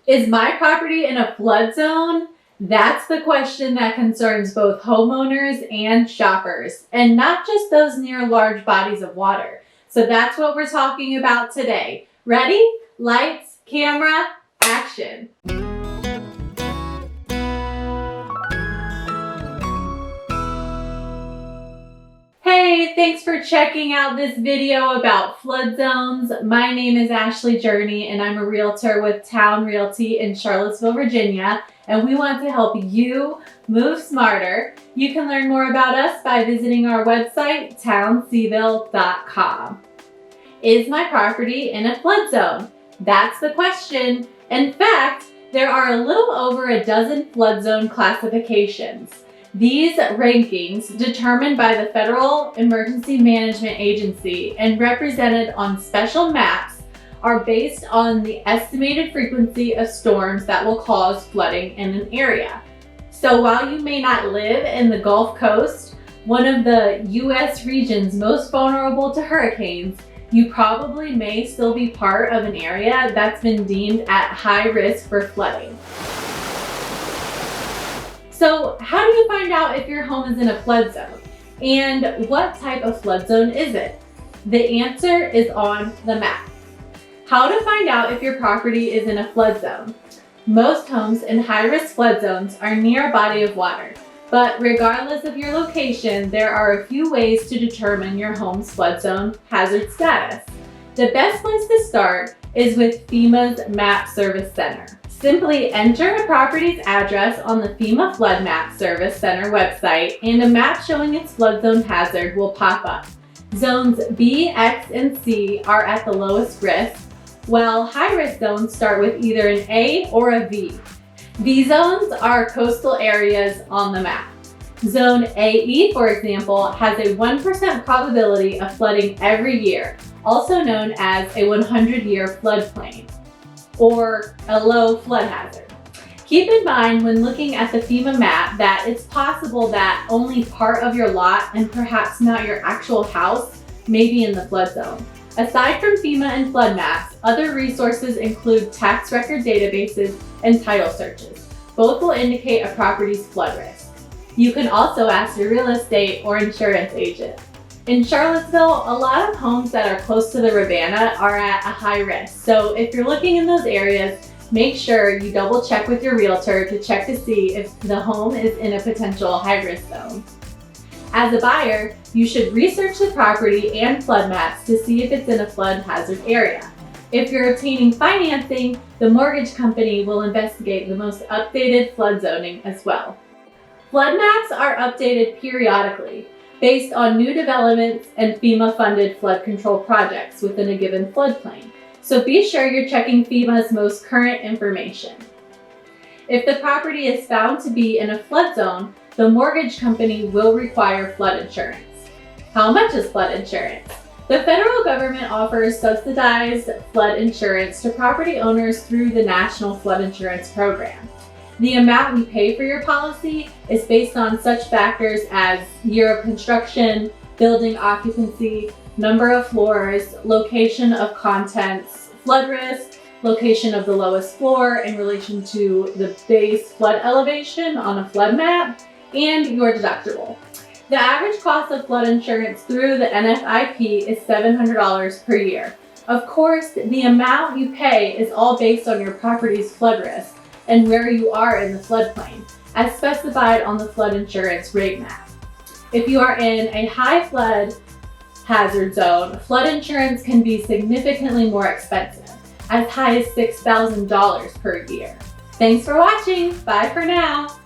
Is my property in a flood zone? That's the question that concerns both homeowners and shoppers, and not just those near large bodies of water. So that's what we're talking about today. Ready? Lights, camera, action. Hey, thanks for checking out this video about flood zones. My name is Ashley Journey and I'm a realtor with Town Realty in Charlottesville, Virginia, and we want to help you move smarter. You can learn more about us by visiting our website, towncville.com. Is my property in a flood zone? That's the question. In fact, there are a little over a dozen flood zone classifications. These rankings, determined by the Federal Emergency Management Agency and represented on special maps, are based on the estimated frequency of storms that will cause flooding in an area. So while you may not live in the Gulf Coast, one of the U.S. regions most vulnerable to hurricanes, you probably may still be part of an area that's been deemed at high risk for flooding. So how do you find out if your home is in a flood zone? And what type of flood zone is it? The answer is on the map. How to find out if your property is in a flood zone? Most homes in high-risk flood zones are near a body of water, but regardless of your location, there are a few ways to determine your home's flood zone hazard status. The best place to start is with FEMA's Map Service Center. Simply enter a property's address on the FEMA Flood Map Service Center website and a map showing its flood zone hazard will pop up. Zones B, X, and C are at the lowest risk, while high-risk zones start with either an A or a V. V zones are coastal areas on the map. Zone AE, for example, has a 1% probability of flooding every year, also known as a 100-year floodplain, or a low flood hazard. Keep in mind when looking at the FEMA map that it's possible that only part of your lot and perhaps not your actual house may be in the flood zone. Aside from FEMA and flood maps, other resources include tax record databases and title searches. Both will indicate a property's flood risk. You can also ask your real estate or insurance agent. In Charlottesville, a lot of homes that are close to the Rivanna are at a high risk. So if you're looking in those areas, make sure you double check with your realtor to check to see if the home is in a potential high risk zone. As a buyer, you should research the property and flood maps to see if it's in a flood hazard area. If you're obtaining financing, the mortgage company will investigate the most updated flood zoning as well. Flood maps are updated periodically, based on new developments and FEMA-funded flood control projects within a given floodplain. So be sure you're checking FEMA's most current information. If the property is found to be in a flood zone, the mortgage company will require flood insurance. How much is flood insurance? The federal government offers subsidized flood insurance to property owners through the National Flood Insurance Program. The amount you pay for your policy is based on such factors as year of construction, building occupancy, number of floors, location of contents, flood risk, location of the lowest floor in relation to the base flood elevation on a flood map, and your deductible. The average cost of flood insurance through the NFIP is $700 per year. Of course, the amount you pay is all based on your property's flood risk and where you are in the floodplain, as specified on the flood insurance rate map. If you are in a high flood hazard zone, flood insurance can be significantly more expensive, as high as $6,000 per year. Thanks for watching. Bye for now.